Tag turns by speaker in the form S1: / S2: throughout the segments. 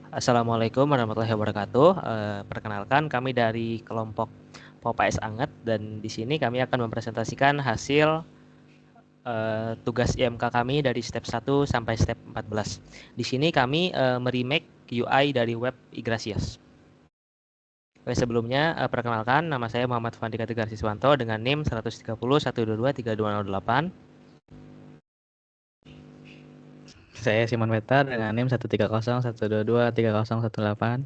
S1: Assalamualaikum warahmatullahi wabarakatuh. Perkenalkan kami dari kelompok POPAS Anget dan di sini kami akan mempresentasikan hasil tugas IMK kami dari step 1 sampai step 14. Di sini kami meremake UI dari web Igrasias. Oke, sebelumnya perkenalkan, nama saya Muhammad Fandika Tegar Siswanto dengan NIM 130.122.3208.
S2: Saya Simon Wetar dengan NIM 130.122.3018.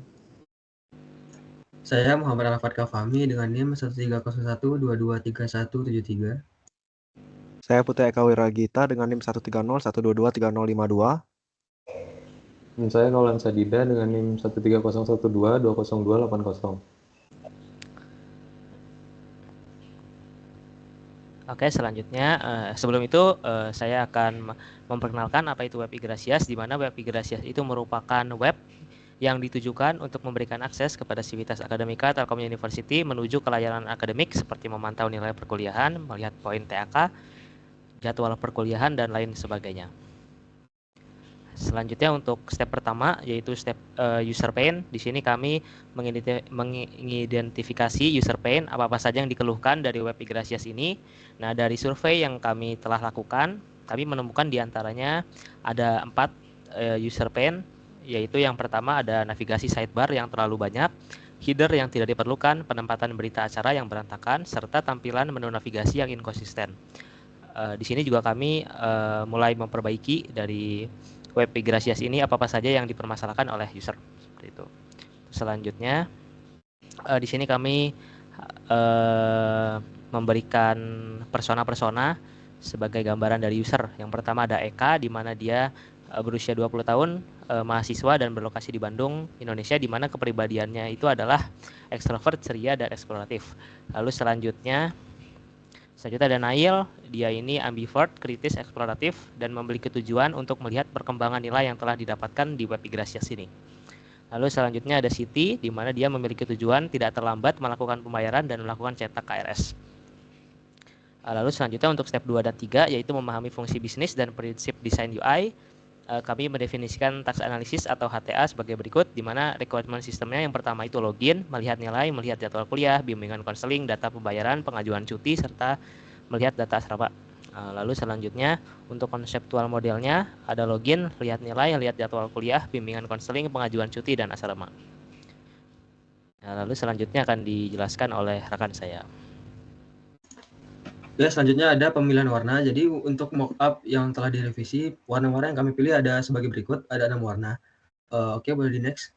S3: Saya Muhammad Alfat Kafami dengan NIM 130.122.3173.
S4: Saya Putra Eka Wiragita dengan NIM 130.122.3052.
S5: Dan saya Nolan Sadida dengan NIM 130.122.20280.
S1: Oke, selanjutnya sebelum itu saya akan memperkenalkan apa itu web Igrasias, di mana web Igrasias itu merupakan web yang ditujukan untuk memberikan akses kepada Civitas Akademika Telkom University menuju ke layanan akademik seperti memantau nilai perkuliahan, melihat poin TAK, jadwal perkuliahan, dan lain sebagainya. Selanjutnya untuk step pertama yaitu step user pain. Di sini kami mengidentifikasi user pain apa-apa saja yang dikeluhkan dari web Igrasias ini. Nah, dari survei yang kami telah lakukan, kami menemukan diantaranya ada 4 user pain, yaitu yang pertama ada navigasi sidebar yang terlalu banyak, header yang tidak diperlukan, penempatan berita acara yang berantakan, serta tampilan menu navigasi yang inkonsisten. Di sini juga kami mulai memperbaiki dari web Igrasias ini apa-apa saja yang dipermasalahkan oleh user, seperti itu. Selanjutnya di sini kami memberikan persona-persona sebagai gambaran dari user. Yang pertama ada Eka, di mana dia berusia 20 tahun, mahasiswa dan berlokasi di Bandung, Indonesia, di mana kepribadiannya itu adalah ekstrovert, ceria, dan eksploratif. Lalu selanjutnya ada Nail, dia ini ambivert, kritis, eksploratif, dan memiliki tujuan untuk melihat perkembangan nilai yang telah didapatkan di web Igrasias ini. Lalu selanjutnya ada Siti, di mana dia memiliki tujuan tidak terlambat melakukan pembayaran dan melakukan cetak KRS. Lalu selanjutnya untuk step 2 dan 3, yaitu memahami fungsi bisnis dan prinsip desain UI. Kami mendefinisikan task analysis atau HTA sebagai berikut, di mana requirement sistemnya yang pertama itu login, melihat nilai, melihat jadwal kuliah, bimbingan konseling, data pembayaran, pengajuan cuti, serta melihat data asrama. Lalu selanjutnya untuk konseptual modelnya ada login, lihat nilai, lihat jadwal kuliah, bimbingan konseling, pengajuan cuti, dan asrama. Lalu selanjutnya akan dijelaskan oleh rekan saya.
S3: Ya, selanjutnya ada pemilihan warna. Jadi untuk mockup yang telah direvisi, warna-warna yang kami pilih ada sebagai berikut, ada 6 warna. Oke, boleh di next.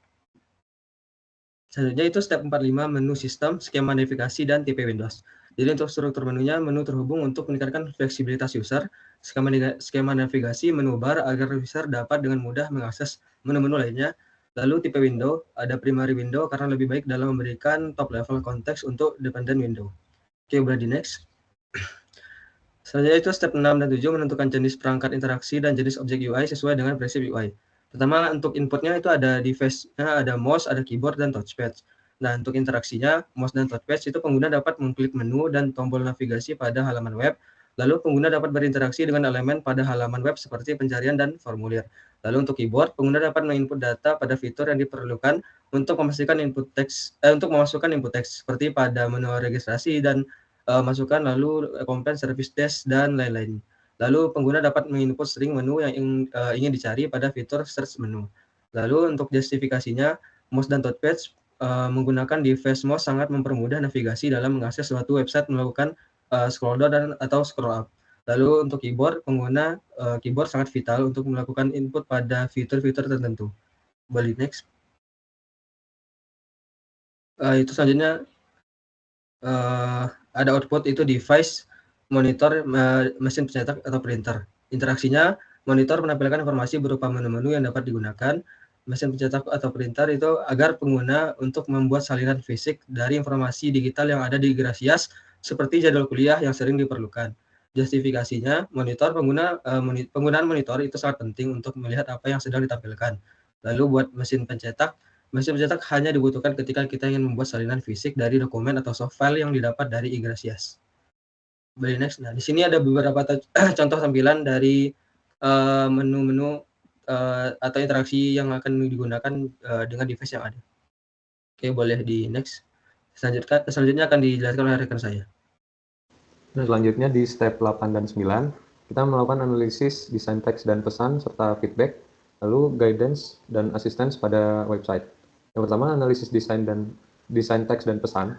S3: Selanjutnya itu step 45, menu sistem, skema navigasi, dan tipe Windows. Jadi untuk struktur menunya, menu terhubung untuk meningkatkan fleksibilitas user, skema navigasi, menu bar agar user dapat dengan mudah mengakses menu-menu lainnya. Lalu tipe window, ada primary window karena lebih baik dalam memberikan top level konteks untuk dependent window. Oke, boleh di next. Selanjutnya itu step 6 dan 7 menentukan jenis perangkat interaksi dan jenis objek UI sesuai dengan prinsip UI. Pertama, untuk inputnya itu ada device-nya, ada mouse, ada keyboard, dan touchpad. Nah, untuk interaksinya, mouse dan touchpad itu pengguna dapat mengklik menu dan tombol navigasi pada halaman web. Lalu pengguna dapat berinteraksi dengan elemen pada halaman web seperti pencarian dan formulir. Lalu untuk keyboard, pengguna dapat menginput data pada fitur yang diperlukan untuk memastikan input teks, untuk memasukkan input teks seperti pada menu registrasi dan masukan, lalu komplain, service desk, dan lain-lain. Lalu pengguna dapat menginput string menu yang ingin dicari pada fitur search menu. Lalu untuk justifikasinya, mouse dan touchpad menggunakan device mouse sangat mempermudah navigasi dalam mengakses suatu website, melakukan scroll down atau scroll up. Lalu untuk keyboard, pengguna keyboard sangat vital untuk melakukan input pada fitur-fitur tertentu. Boleh next. Itu selanjutnya ada output itu device, monitor, mesin pencetak atau printer. Interaksinya, monitor menampilkan informasi berupa menu-menu yang dapat digunakan. Mesin pencetak atau printer itu agar pengguna untuk membuat salinan fisik dari informasi digital yang ada di Igrasias seperti jadwal kuliah yang sering diperlukan. Justifikasinya, penggunaan monitor itu sangat penting untuk melihat apa yang sedang ditampilkan. Lalu buat mesin pencetak hanya dibutuhkan ketika kita ingin membuat salinan fisik dari dokumen atau soft file yang didapat dari Igrasias. Boleh next. Nah, di sini ada beberapa contoh tampilan dari menu-menu atau interaksi yang akan digunakan dengan device yang ada. Oke, boleh di next. Selanjutnya akan dijelaskan oleh rekan saya.
S5: Nah, selanjutnya di step 8 dan 9, kita melakukan analisis desain teks dan pesan serta feedback, lalu guidance dan assistance pada website. Yang pertama, analisis desain teks dan pesan.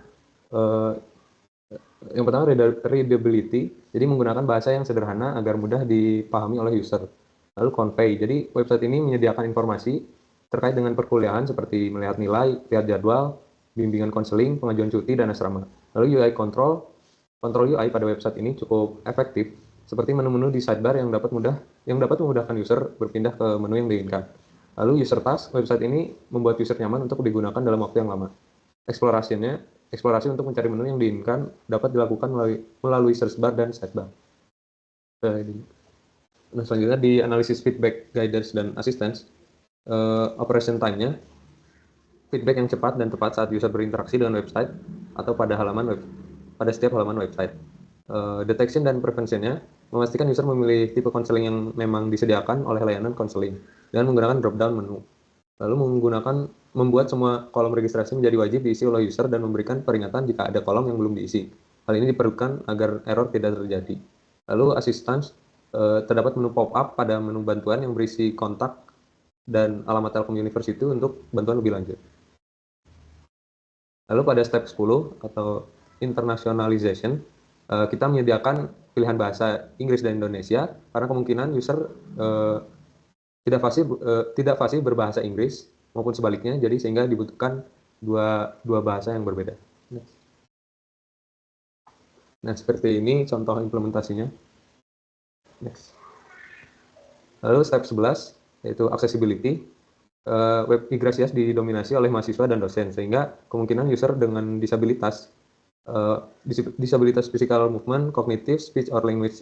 S5: Yang pertama, readability, jadi menggunakan bahasa yang sederhana agar mudah dipahami oleh user. Lalu convey, jadi website ini menyediakan informasi terkait dengan perkuliahan seperti melihat nilai, lihat jadwal, bimbingan konseling, pengajuan cuti, dan asrama. Lalu UI control UI pada website ini cukup efektif, seperti menu-menu di sidebar yang dapat memudahkan user berpindah ke menu yang diinginkan. Lalu user task, website ini membuat user nyaman untuk digunakan dalam waktu yang lama. Eksplorasi untuk mencari menu yang diinginkan dapat dilakukan melalui search bar dan sidebar. Nah, selanjutnya di analisis feedback, guidance, dan assistance, operation time-nya, feedback yang cepat dan tepat saat user berinteraksi dengan website atau pada setiap halaman website. Detection dan prevention-nya, memastikan user memilih tipe konseling yang memang disediakan oleh layanan konseling dengan menggunakan drop-down menu. Lalu membuat semua kolom registrasi menjadi wajib diisi oleh user dan memberikan peringatan jika ada kolom yang belum diisi. Hal ini diperlukan agar error tidak terjadi. Lalu assistance, terdapat menu pop-up pada menu bantuan yang berisi kontak dan alamat Telkom University untuk bantuan lebih lanjut. Lalu pada step 10 atau internationalization, kita menyediakan pilihan bahasa Inggris dan Indonesia karena kemungkinan user tidak fasih berbahasa Inggris maupun sebaliknya, jadi sehingga dibutuhkan dua bahasa yang berbeda. Nah, seperti ini contoh implementasinya. Next. Lalu step 11 yaitu accessibility. Web Igrasias didominasi oleh mahasiswa dan dosen, sehingga kemungkinan user dengan disabilitas physical movement, cognitive, speech or language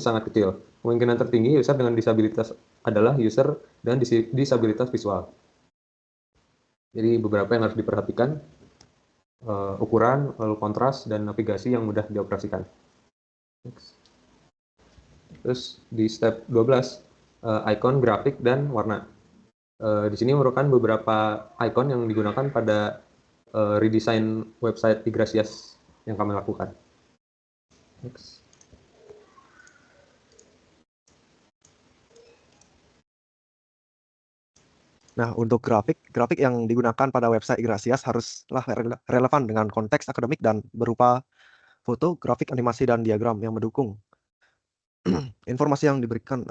S5: sangat kecil. Kemungkinan tertinggi user dengan disabilitas adalah user dengan disabilitas visual. Jadi beberapa yang harus diperhatikan, ukuran, lalu kontras, dan navigasi yang mudah dioperasikan. Next. Terus di step 12, icon, grafik, dan warna. Di sini merupakan beberapa icon yang digunakan pada redesign website Igrasias yang kami lakukan. Next.
S4: Nah, untuk grafik yang digunakan pada website Igrasias haruslah relevan dengan konteks akademik dan berupa foto, grafik, animasi, dan diagram yang mendukung. Informasi yang diberikan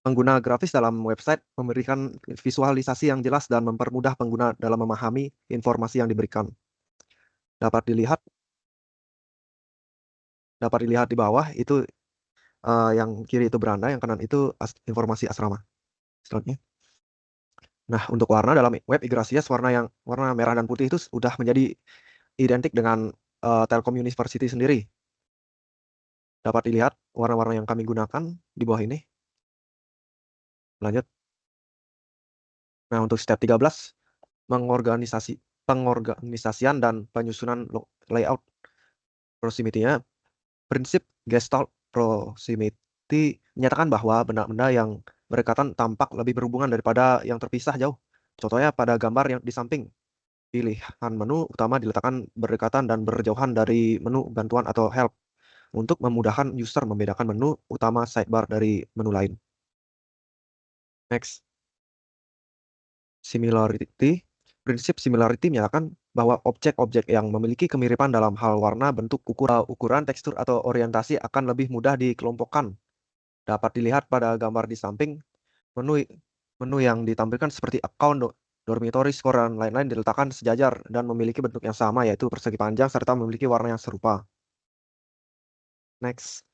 S4: pengguna grafis dalam website memberikan visualisasi yang jelas dan mempermudah pengguna dalam memahami informasi yang diberikan. Dapat dilihat di bawah itu yang kiri itu beranda, yang kanan itu informasi asrama. Selanjutnya. Nah, untuk warna dalam web Igrasias, warna merah dan putih itu sudah menjadi identik dengan Telkom University sendiri. Dapat dilihat warna-warna yang kami gunakan di bawah ini. Lanjut. Nah, untuk step 13, pengorganisasian dan penyusunan layout proximity-nya. Prinsip Gestalt proximity menyatakan bahwa benda-benda yang berdekatan tampak lebih berhubungan daripada yang terpisah jauh. Contohnya pada gambar yang di samping. Pilihan menu utama diletakkan berdekatan dan berjauhan dari menu bantuan atau help untuk memudahkan user membedakan menu utama sidebar dari menu lain. Next. Similarity. Prinsip similarity menyatakan bahwa objek-objek yang memiliki kemiripan dalam hal warna, bentuk, ukuran, tekstur, atau orientasi akan lebih mudah dikelompokkan. Dapat dilihat pada gambar di samping, menu yang ditampilkan seperti account, dormitory, skor, dan lain-lain diletakkan sejajar dan memiliki bentuk yang sama, yaitu persegi panjang, serta memiliki warna yang serupa. Next.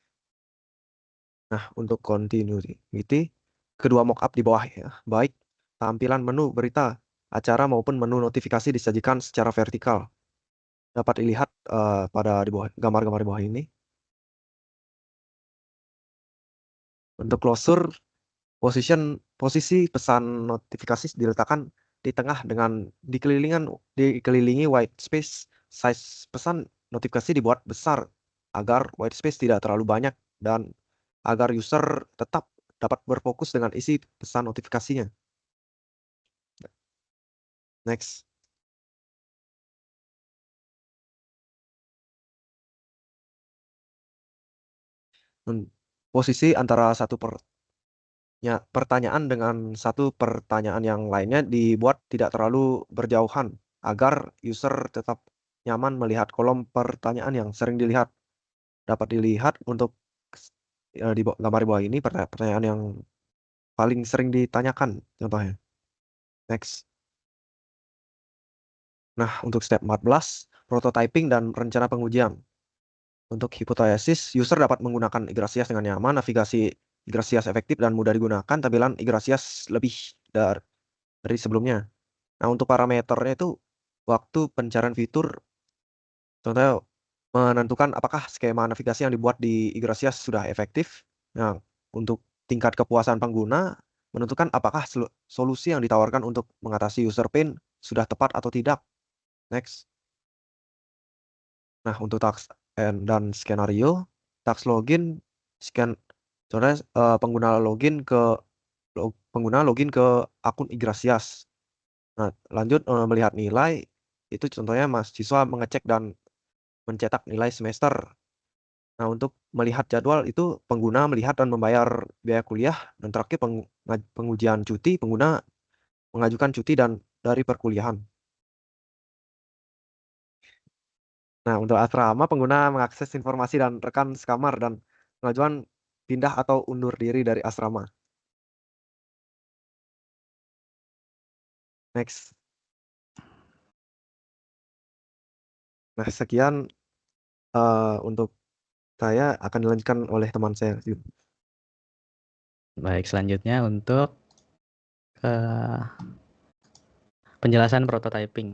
S4: Nah, untuk continuity, kedua mockup di bawah ya, baik tampilan menu berita acara maupun menu notifikasi disajikan secara vertikal. Dapat dilihat pada di bawah gambar-gambar di bawah ini. Untuk closure, posisi pesan notifikasi diletakkan di tengah dengan dikelilingi white space. Size pesan notifikasi dibuat besar agar white space tidak terlalu banyak dan agar user tetap dapat berfokus dengan isi pesan notifikasinya. Next. Posisi antara pertanyaan dengan satu pertanyaan yang lainnya dibuat tidak terlalu berjauhan agar user tetap nyaman melihat kolom pertanyaan yang sering dilihat. Dapat dilihat untuk di gambar di bawah ini pertanyaan yang paling sering ditanyakan contohnya. Next. Nah, untuk step 14, prototyping dan rencana pengujian. Untuk hipotesis, user dapat menggunakan Yggdrasil dengan nyaman, navigasi Yggdrasil efektif dan mudah digunakan, tampilan Yggdrasil lebih dari sebelumnya. Nah, untuk parameternya itu waktu pencarian fitur, contohnya menentukan apakah skema navigasi yang dibuat di Yggdrasil sudah efektif. Nah, untuk tingkat kepuasan pengguna, menentukan apakah solusi yang ditawarkan untuk mengatasi user pain sudah tepat atau tidak. Next. Nah, untuk task dan skenario, task login, contohnya pengguna login ke akun Yggdrasil. Nah, lanjut melihat nilai, itu contohnya mahasiswa mengecek dan mencetak nilai semester. Nah, untuk melihat jadwal itu pengguna melihat dan membayar biaya kuliah, dan terakhir pengujian cuti, pengguna mengajukan cuti dan dari perkuliahan. Nah, untuk asrama, pengguna mengakses informasi dan rekan sekamar dan pengajuan pindah atau undur diri dari asrama. Next. Nah, sekian untuk saya, akan dilanjutkan oleh teman saya.
S2: Baik, selanjutnya untuk penjelasan prototyping.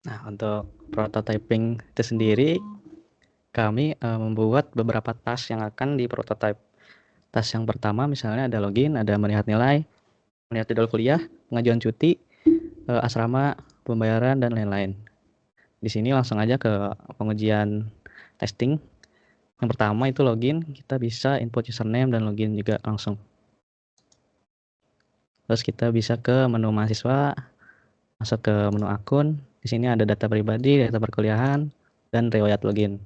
S2: Nah, untuk prototyping itu sendiri, kami membuat beberapa task yang akan diprototype. Task yang pertama misalnya ada login, ada melihat nilai, melihat jadwal kuliah, pengajuan cuti, asrama, pembayaran, dan lain-lain. Di sini langsung aja ke pengujian testing. Yang pertama itu login, kita bisa input username dan login juga langsung. Terus kita bisa ke menu mahasiswa, masuk ke menu akun. Di sini ada data pribadi, data perkuliahan, dan riwayat login.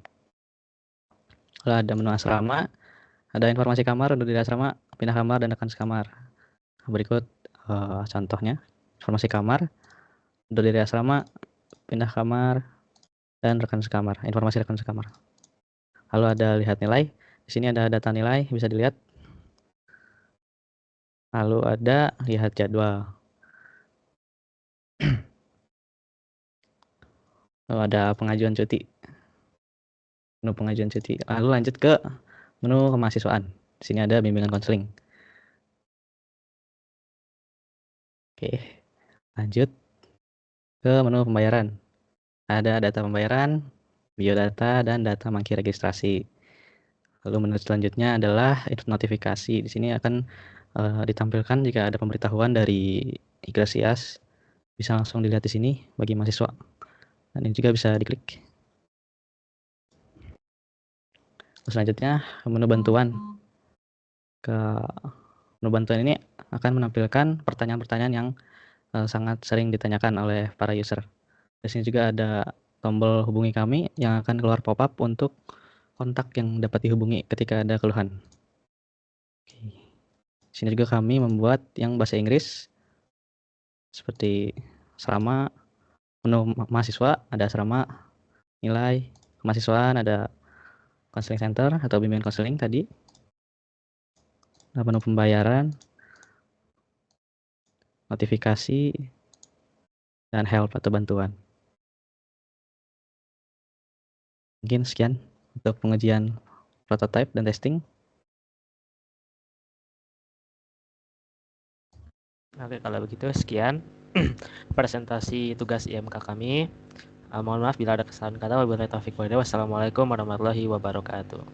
S2: Lalu ada menu asrama, ada informasi kamar, undur diri asrama, pindah kamar, dan rekan sekamar. Berikut contohnya, informasi kamar, undur diri asrama, pindah kamar, dan rekan sekamar, informasi rekan sekamar. Lalu ada lihat nilai, di sini ada data nilai, bisa dilihat. Lalu ada lihat jadwal. Lalu ada pengajuan cuti. Menu pengajuan cuti. Lalu lanjut ke menu kemahasiswaan. Di sini ada bimbingan konseling. Oke. Lanjut ke menu pembayaran. Ada data pembayaran, biodata, dan data mangki registrasi. Lalu menu selanjutnya adalah notifikasi. Di sini akan ditampilkan jika ada pemberitahuan dari Yggdrasil. Bisa langsung dilihat di sini bagi mahasiswa. Dan ini juga bisa diklik. Selanjutnya menu bantuan. Ke menu bantuan ini akan menampilkan pertanyaan-pertanyaan yang sangat sering ditanyakan oleh para user. Di sini juga ada tombol hubungi kami yang akan keluar pop-up untuk kontak yang dapat dihubungi ketika ada keluhan. Di sini juga kami membuat yang bahasa Inggris seperti asrama, menu mahasiswa, ada asrama, nilai, kemahasiswaan, ada counseling center atau bimbingan konseling tadi. Ada menu pembayaran, notifikasi, dan help atau bantuan. Mungkin sekian untuk pengujian prototype dan testing.
S1: Oke, kalau begitu sekian presentasi tugas IMK kami. Mohon maaf bila ada kesalahan kata. Wabillahi taufiq walhidayah. Wassalamualaikum warahmatullahi wabarakatuh.